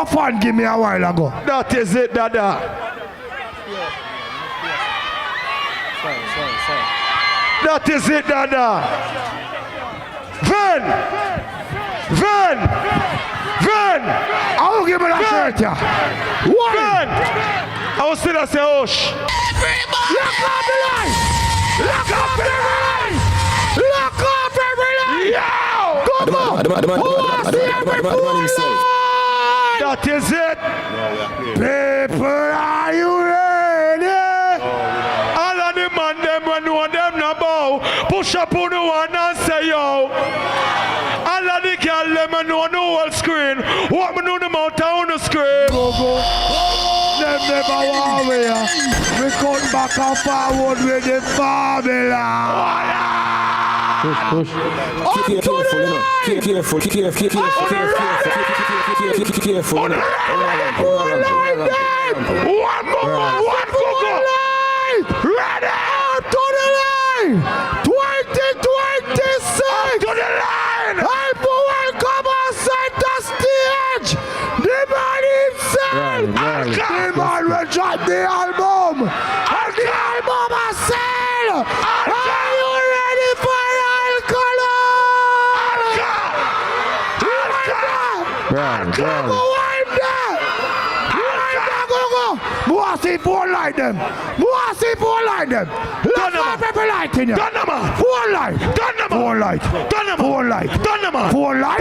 a fan give me a while ago. That is it, Dada. That is it, Dada. Ven! I will give me that shirt, yeah. Ven! I will still say, Osh. Everybody! Lock up the line! Lock up every line! Lock up every line! Yo! Come on! Who wants to see every line? That is it. People, are you ready? All of the man them when know them no bow. Push up on the one and say yo. All of the girl them when know the whole screen. What me know them out on the screen. Go. Them never want me. We come back and forward with the formula. Push. Careful. One more. Ready out to the line. 2026. To the line. Help welcome on center stage. The man himself. The man will drop the album. And the album has sell. Are you ready for Alkaline? Come on. See four light them. See four light them. Let's have every light in you. Four light. Four light. Four light. Four light. Four light.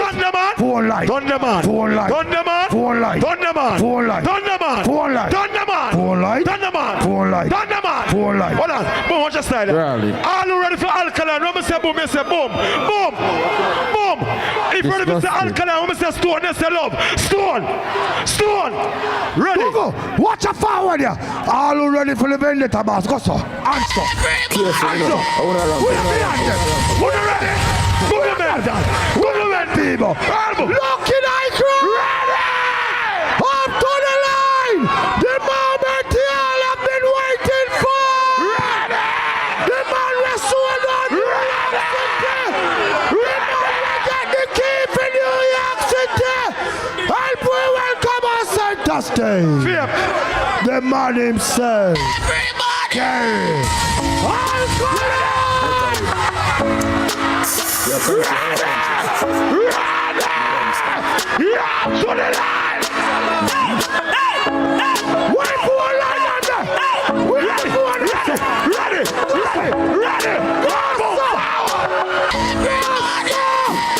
Four light. Four light. Four light. Four light. Four light. Four light. Four light. Four light. Hold on. Boom, watch your style. All you ready for Alkaline? When I say boom, I say boom. Boom. Boom. If you ready for Alkaline, when I say stone, I say love. Stone. Ready. Go. Watch a forward here. All you ready for the vendetta boss? Go so. Answer. Answer. Who you ready? Who you ready? People. Look in I crowd. Ready. Up to the line. The moment you all have been waiting for. Ready. The man was so done. Ready. Remember get the key for New York City. Help we welcome our center stage. The man himself. Everybody. Alkaline. Up to the line. Wait for a line under. Wait for a line. Ready.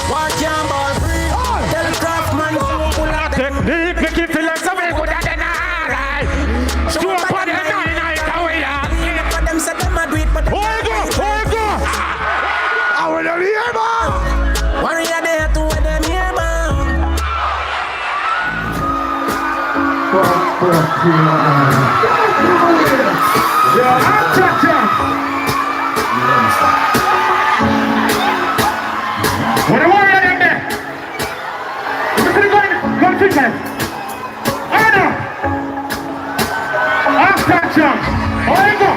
Watch your ball free. Tell Craftman to pull out technique. Make it feel like something good at the night. Screw up on the night away. for them say them a do it, but Hold go. I want to hear man. warrior there to where them here man. What a warrior in there. Go chicken. Order. Attention. Order.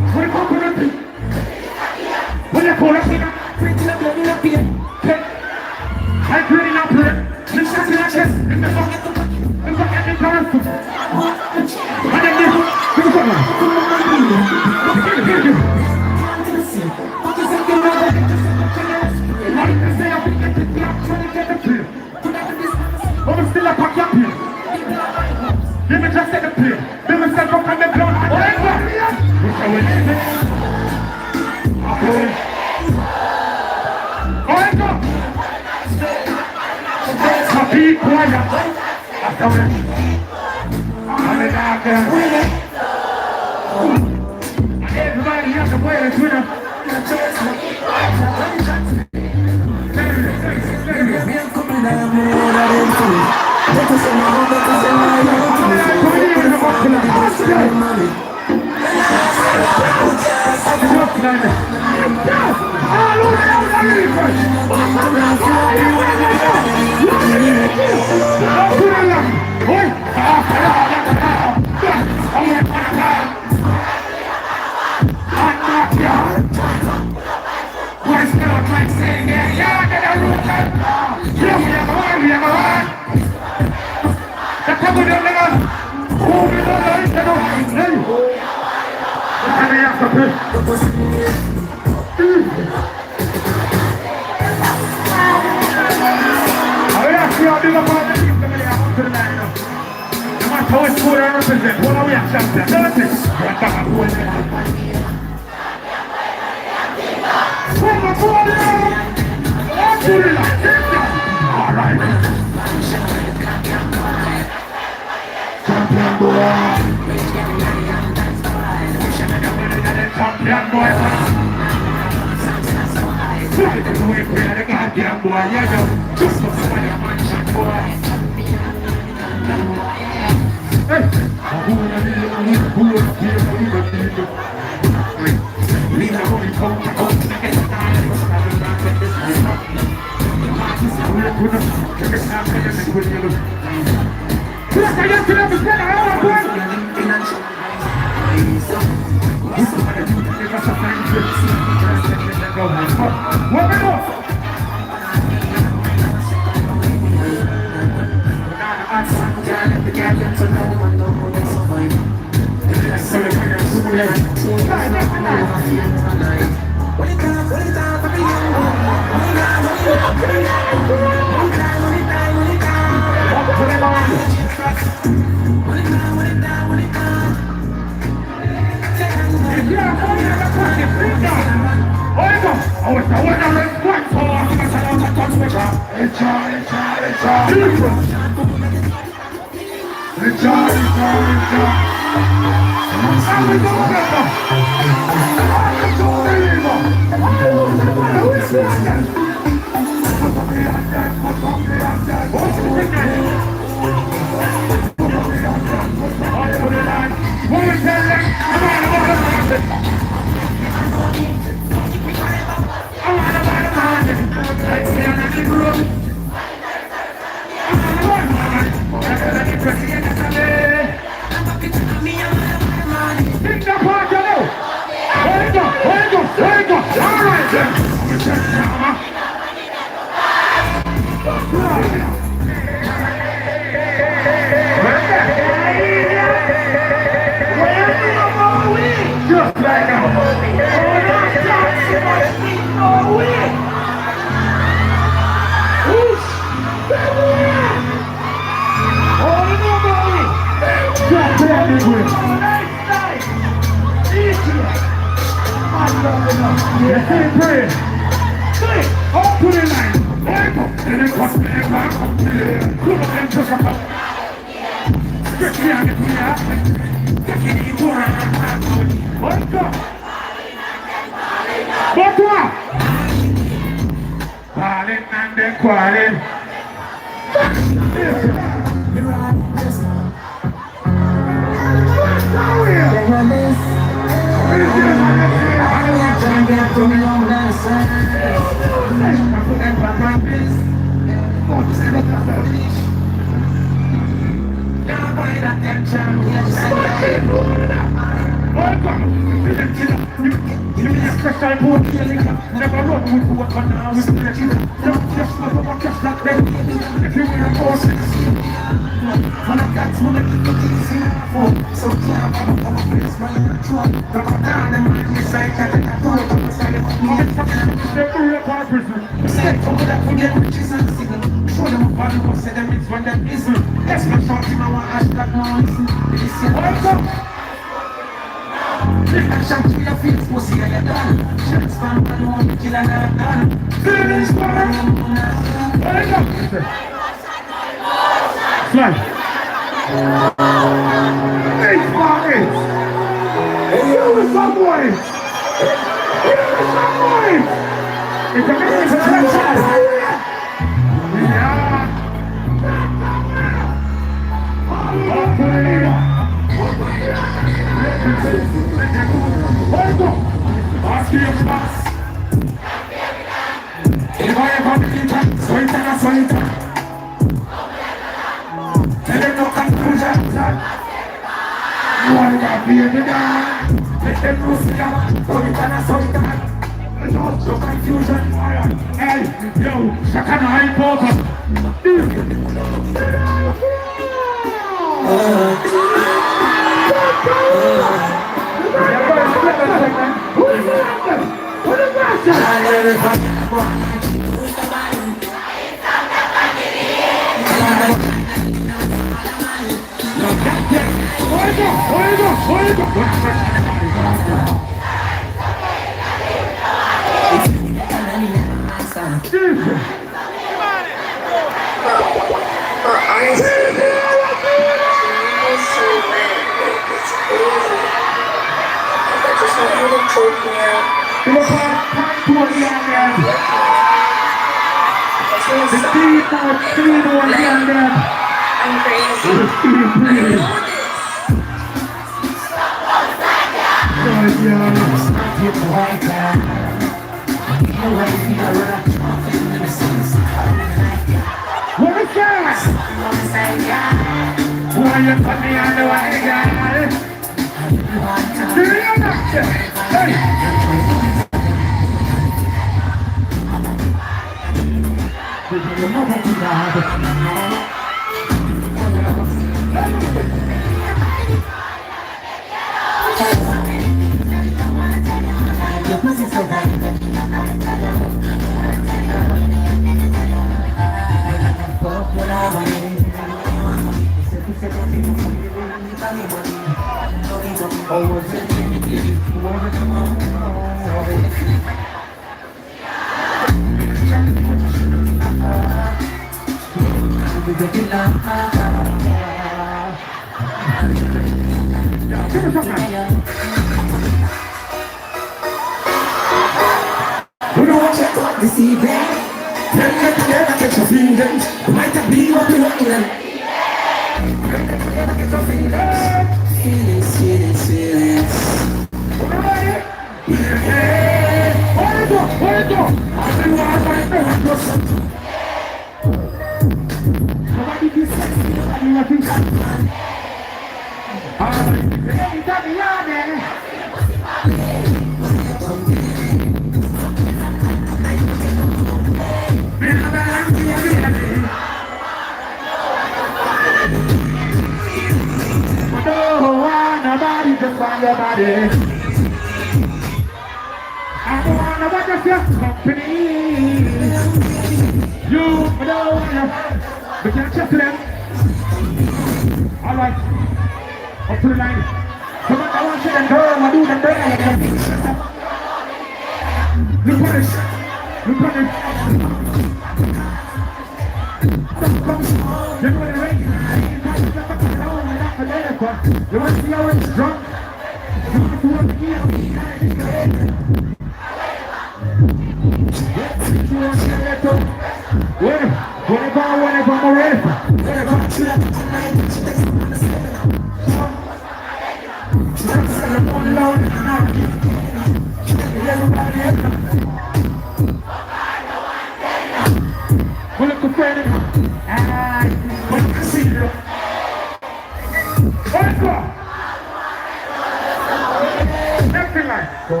She said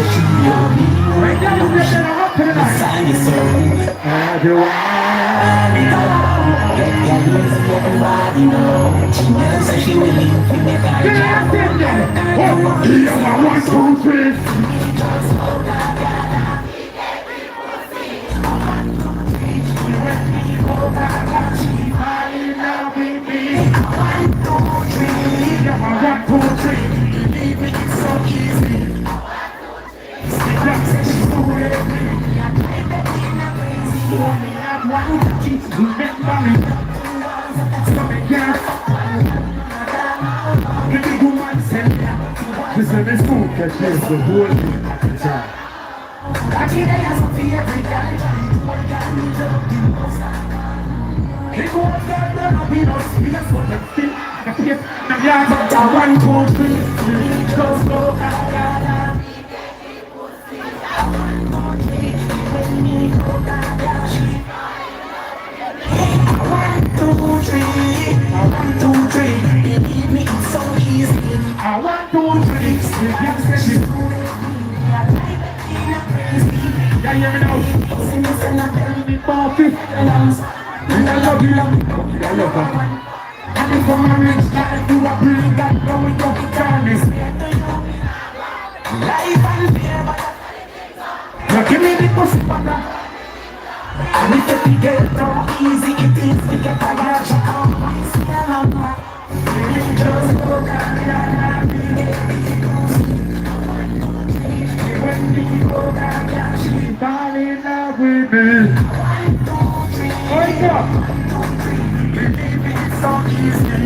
she will be beside you, so everybody know. She knows that she will leave for me. One, two, three. Listen, this food can change the whole thing at the time. One, two, three, go. One, two, three. Believe me, it's so easy. I want to three. Yeah, hear me now. Tell me about it. And I love you. I love her. And if I'm a rich guy, do I bring that going to the darkness? Life and fear. Now give me the pussy butter. And if you get how easy it is to get a large account, just go down. When you go down, she fall in love with me. Wake up! Believe me, it's so easy.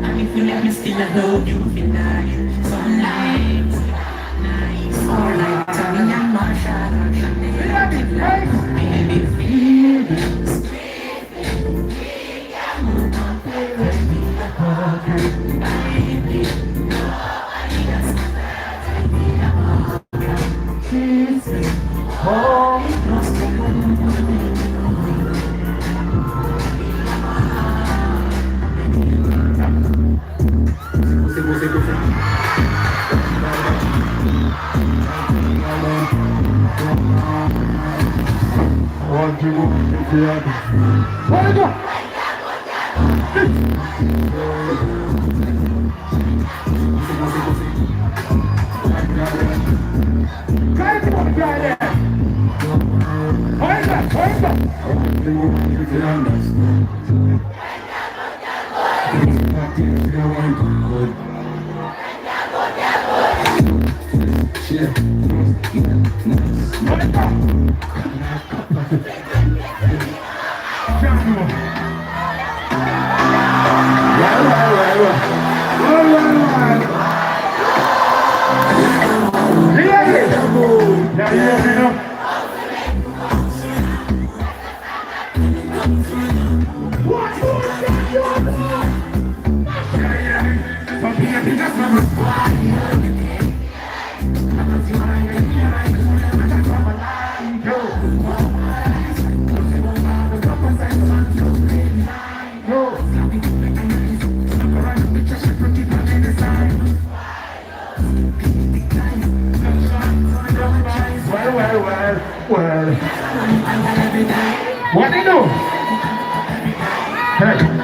And if you let me still love you, feel nice. Some nights, nice. All like Tommy and Marsha. Baby, feel this. What they do? Hey.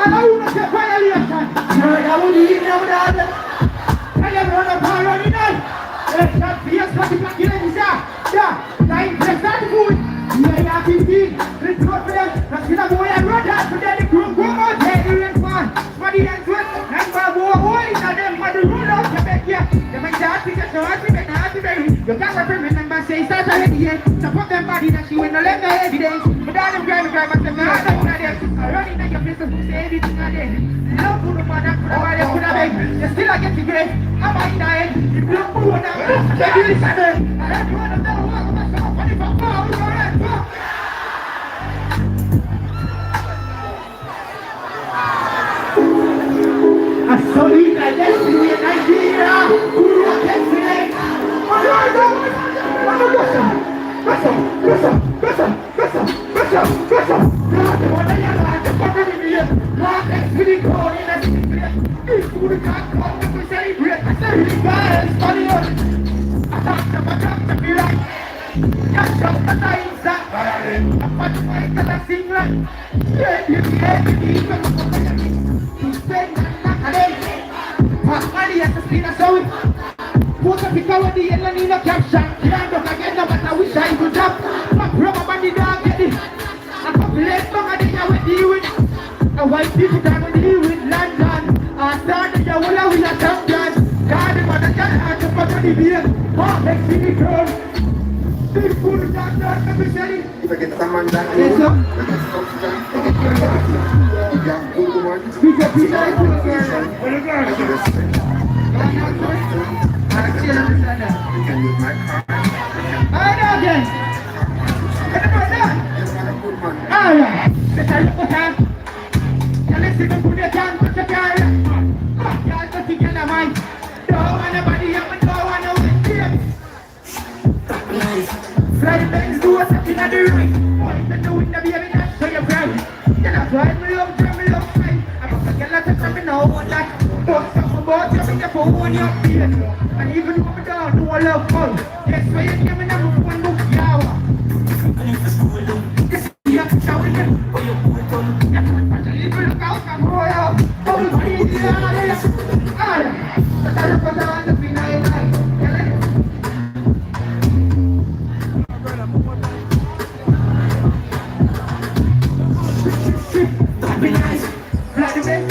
And I want to say violation. I will leave now that. I am on a power in it. Let's not be a study back in it. Yeah, I'm present food. Yeah, 15. Let's go for them. Let's get a boy and run out to the group. Go out there and fun. Somebody else with. And my boy, and then my rule out to back here. The man that is so happy and happy. You can't remember, say, start ahead here. Support them body that she went to let the evidence. But I don't drive, I said, no, I don't know them. I already know your business who say anything again. No, put them on that, put them on that, put them on. You still get to great. I'm on dying. If you don't put them on, they do this again. I have to run them down. I'm going to stop. I'm going to go. I saw you like that in Nigeria. Who are that? Put up the cover the yellow in the caption. Can't look again, no matter which I would up. Pop rubber band the dog get it. A couple less longer than you will deal with. A white people that will deal with London. I started your will with a champion. God, the mother can have to put on the beer. Oh, let's see the girl. Big food, not let me tell you. If I get someone that yes, sir. Speak up, people. I still understand that. You can use my car. I know again. Alright. Let's look at that. Let's see the good you can put your car. Y'all got to get a mind. Don't want nobody up and don't want no with Fly Benz do a something at the ring. What to do with the baby that's so you're proud. Then I drive me love, fight. I'm a girl that's a criminal, one like. Don't talk about you, be the phone when you're here. And even if I don't do a love fun, guess where you're giving them one look, yawa. This is the shouting it, where you put it on. That's what I live look out, I'm royal. Everybody is here, but I don't put on the final line. Be nice, bloody bit.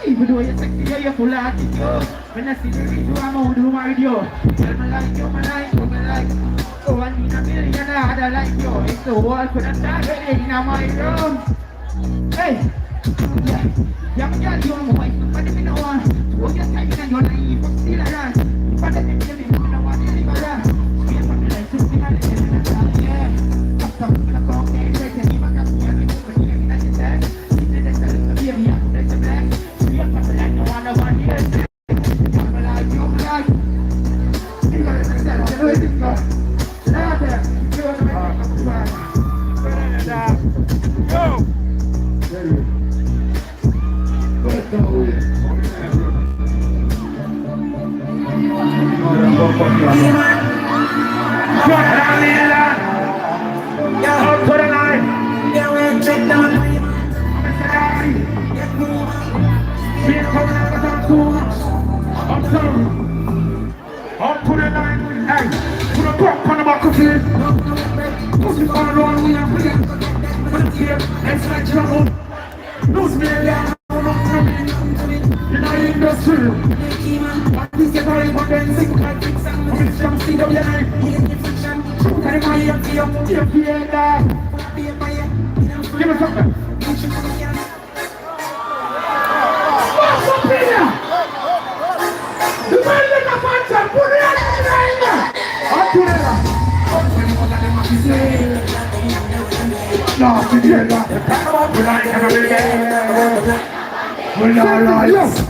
Even though you're sexy, you're full of attitude. When I see the video, I'm going to do my video. Tell me like you, me like. Oh, I need a million, I like you. It's the world for the target in my room. Hey, yeah, I'm going to do my wife, but if you don't want, oh, you're taking and you're naive, but still around. But if you don't want to live around, you're going to like to see how they live in the town, yeah. I'm talking to the cocaine, they can even come here, and you're going to get me that you said.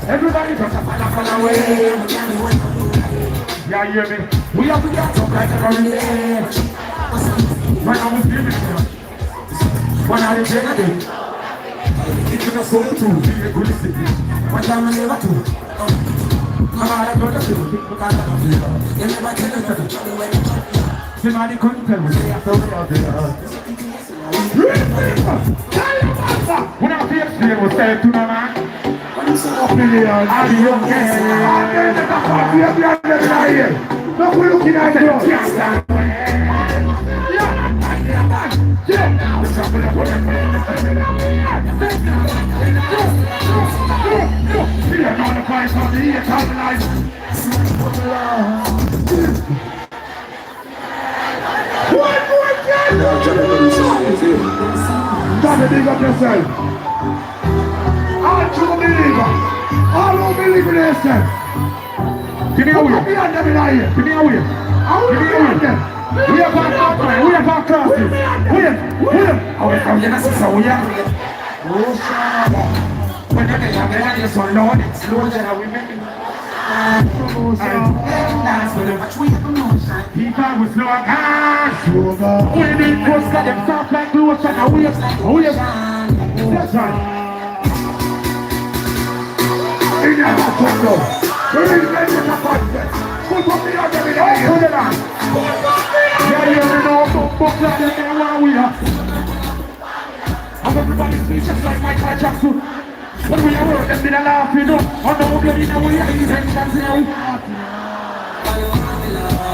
Everybody just fall away. Yeah, you hear me? We have to get some kind of a relay. When I was giving it, when I did it, it's going to go to be a good city. What I'm never to. Somebody couldn't tell me. When I feel scared, we'll say to my man. Look, we're looking at it. Stop it, big up yourself. All true believer. All who believe in yourself. Give me a wheel. Give me a wheel. Give me a wheel. We have our classes. We have our classes. Wheel. Oh, it's from Genesis. So we have. Oh, shut up. When you get a man, you're so low. It's slow that we make it. People with no cash. We need to cut them soft like lotion. We have. That's right. In your house, we need to get the appointment. Put up the other in the air. Put it on. Yeah, you know, book like that, we are. Everybody speaks just like Michael Jackson. When we are working, they laugh, you know. On the way, we are intentions now.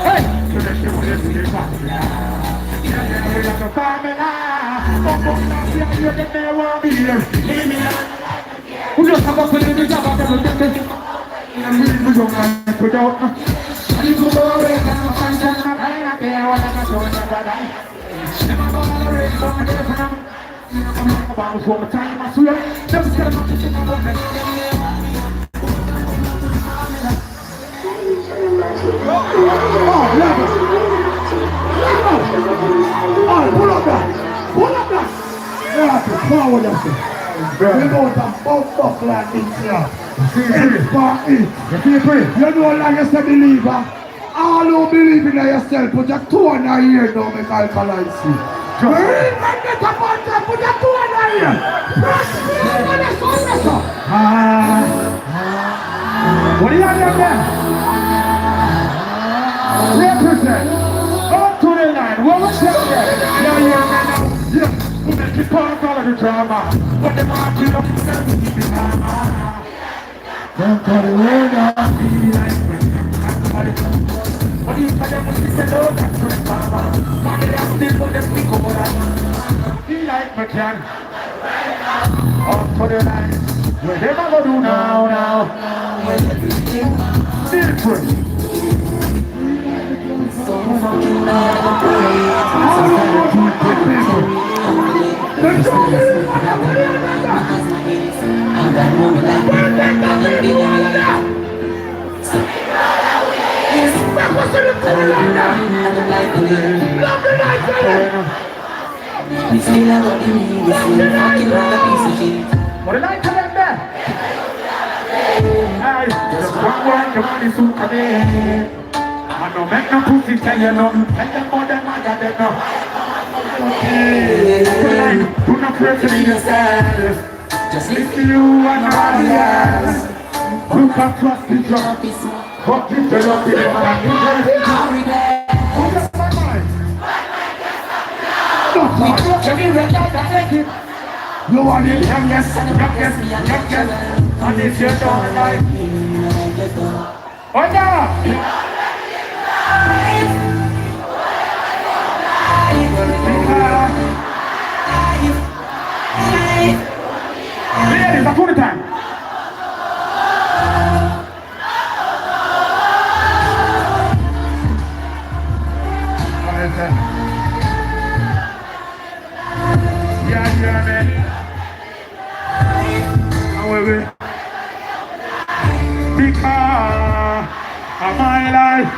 Hey! So let's see what this is. We're like a family. You're the mayor, we'll be here. We just have a put in the job of everything. And we don't like without. And you go away, and I'm finding out I care what I'm doing. Never gonna raise on the different. I'm about one more time, I swear. Never said I'm not teaching about that. Oh, level. Oh, pull up that. Yeah, forward yourself. We know that both stuff like this here. It's for it. You know, like you said, believer. All who believe in yourself, put your two on your ear, don't make alkaline see. Read my get up on them, put your two on your ear. What do you have there? Represent. Uptotheline. What was that there? Yeah. We make it part of the drama. What the market of the drama. Don't call the word out. What do you tell them when you say no? That's the drama. Why they have still for them to go on? Be like McCann. Uptotheline. What they gonna do now? Different. What did I tell them there? Hey, just one word, the money soon come in. I don't make no pussy tell you no. Tell them more than I got them now. Do not pressure yourself. Just listen to you and nobody else. You can trust the job. Fuck it, you're up in the mind. Who's my mind? We talk to me right now, that's it. You want it, youngest. And if you don't like me, oh no! Ladies, that's all the time. Yeah, man. However, because of my life.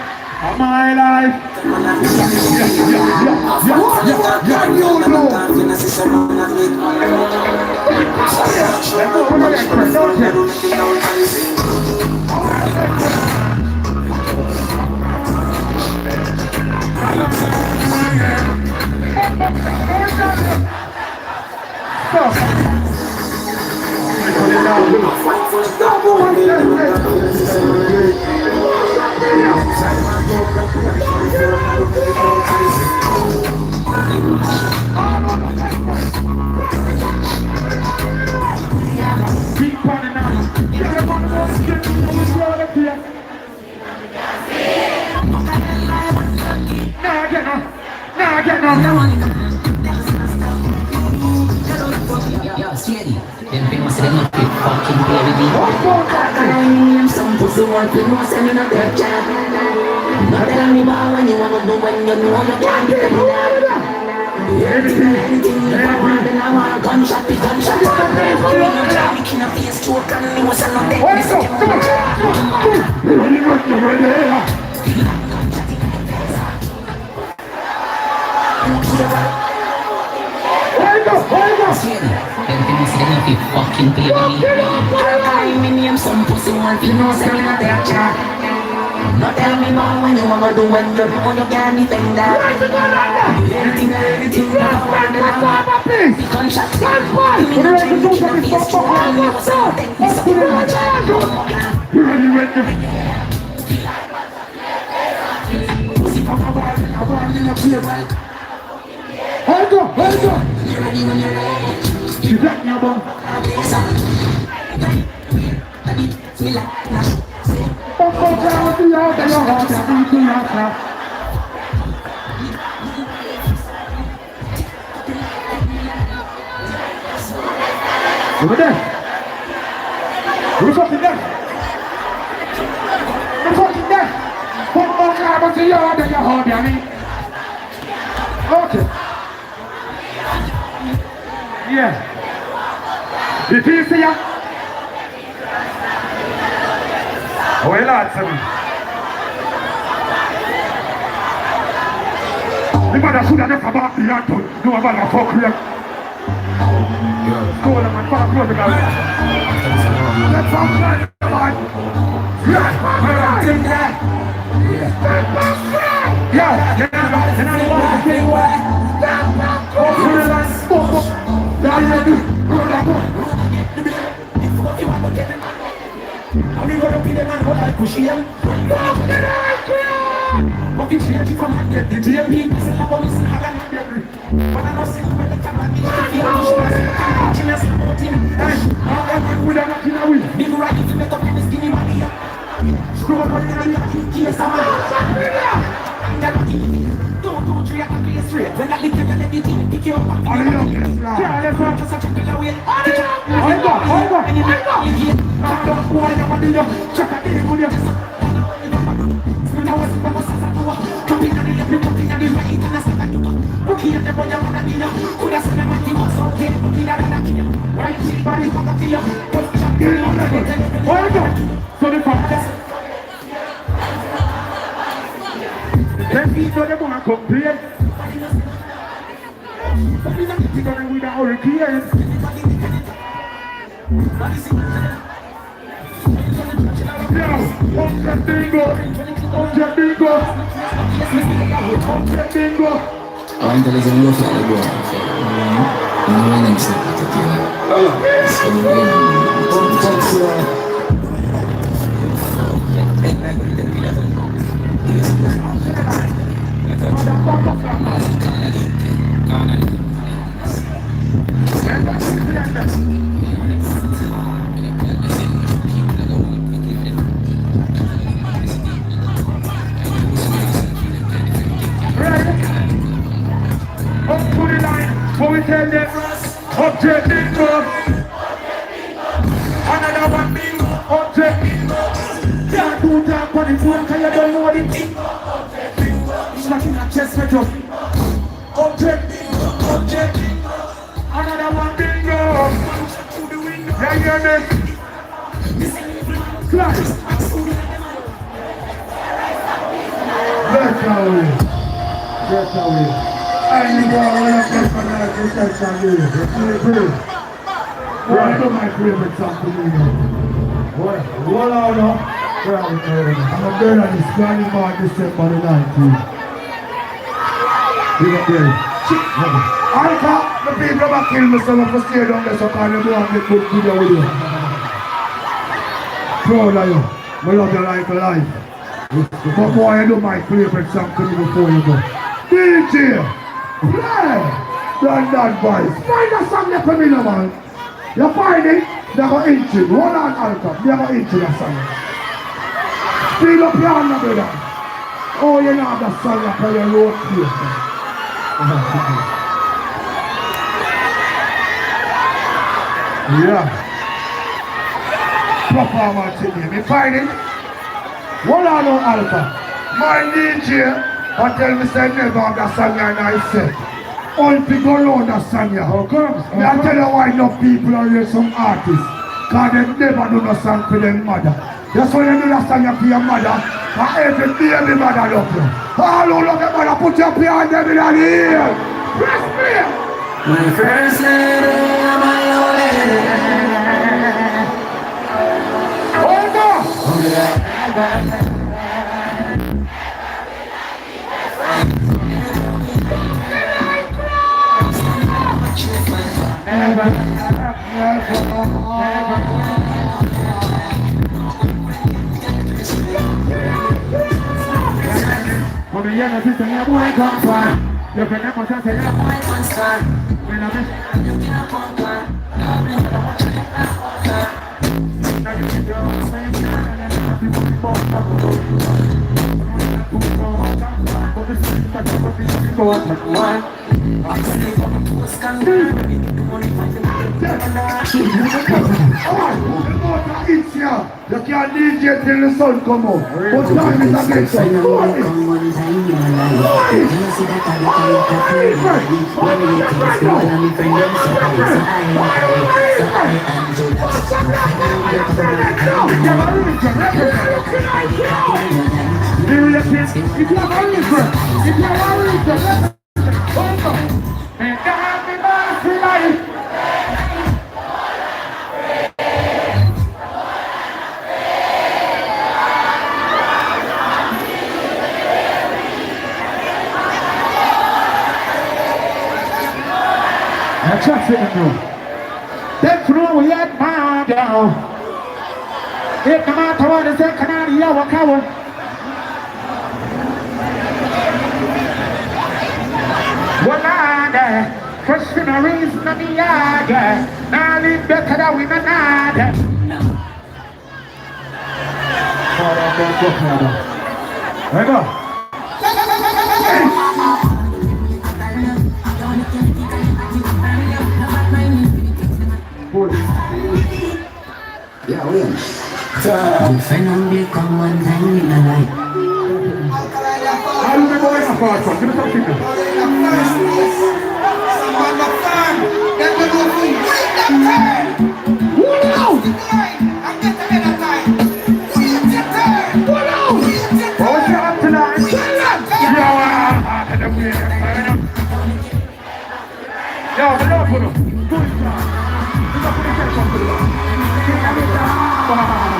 I get now. Yo, steady. Them people say they not fit fucking play with me. I'm some pussy want to know say me not their job. Not tell me about when you wanna do when you know you can't get it. Anything you want, then I want a gunshot, the gunshot. I'm making a face choke and me was a not dead. Let's go. Come on. Steady. Them people say they not fit fucking play with me. My name some pussy want to know say me not their job. Not tell me about when you wanna do when you know you can't defend that. Anything you want, then I want the gunshot. I'm making a face choke and me was a not dead. You ready, ready? Hold on. She's at me about. Over there. Who's up in there? Who's up in there? Put more carbon to your heart than your heart, Yanni. Okay. Yeah. Did you see ya? Well, that's me. The mother should have never back the yard to do a man of folk here. Go on, man, fuck up the guy. Let's go, man. Yeah, I'm gonna be the man who I push him. What is here from the DMP? But I don't see where the camera is. Don't treat me straight. When I leave you, let me pick you up. Then people they want to complain. But we don't think of it without our clearance. Now, bingo. I'm telling you, I'm not going Up to the line, so we tell them, object bingo. Another one bingo, object bingo. Can't do that for the phone, cause you don't know what it is. It's not in a chest for you. Object bingo. Another one bingo. Yeah, you hear me? Slice. Let's go. I need to go for that protection here. Right, do my favorite song to me now. Hold on now. I'm a girl on this Friday morning, December the 19th. You got there. Alka, the people that kill me, so I'm going to stay down there so I can go and get good video with you. Proud of you. I love you like life. But boy, I do my favorite song to me before you go. DJ! Play! London boys. Find a song there for me now, man. You find it, they're going to inch it. Roll on Alka, they're going to inch it that song. Speed up your hand, brother. Oh, you know that song up on your road here. Yeah. Performance in here. Me find it. What are no alpha? My DJ, I tell me say never understand and I say. All people don't understand you. How come? I tell you why no people are here, some artists. Because they never do no song for their mother. That's why you do the song for your mother. And every baby mother love you. All who love your mother, put your hand them in the ear. Press me. My first lady, my lady. Hold on. Cuando ya no existe la buena contra, lo que tenemos que hacer es You can't DJ till the sun come up. What time is that next one? Just it now. Then through we let my down. It come out toward the second out of your cover. One eye, first in a reason of the yard. Now live better than we not. There go. Yeah, we friend and become one time in a life. How do we go in a far from? Give me some signal. What's your up tonight? Yo, what up, put him? Good job. Come on.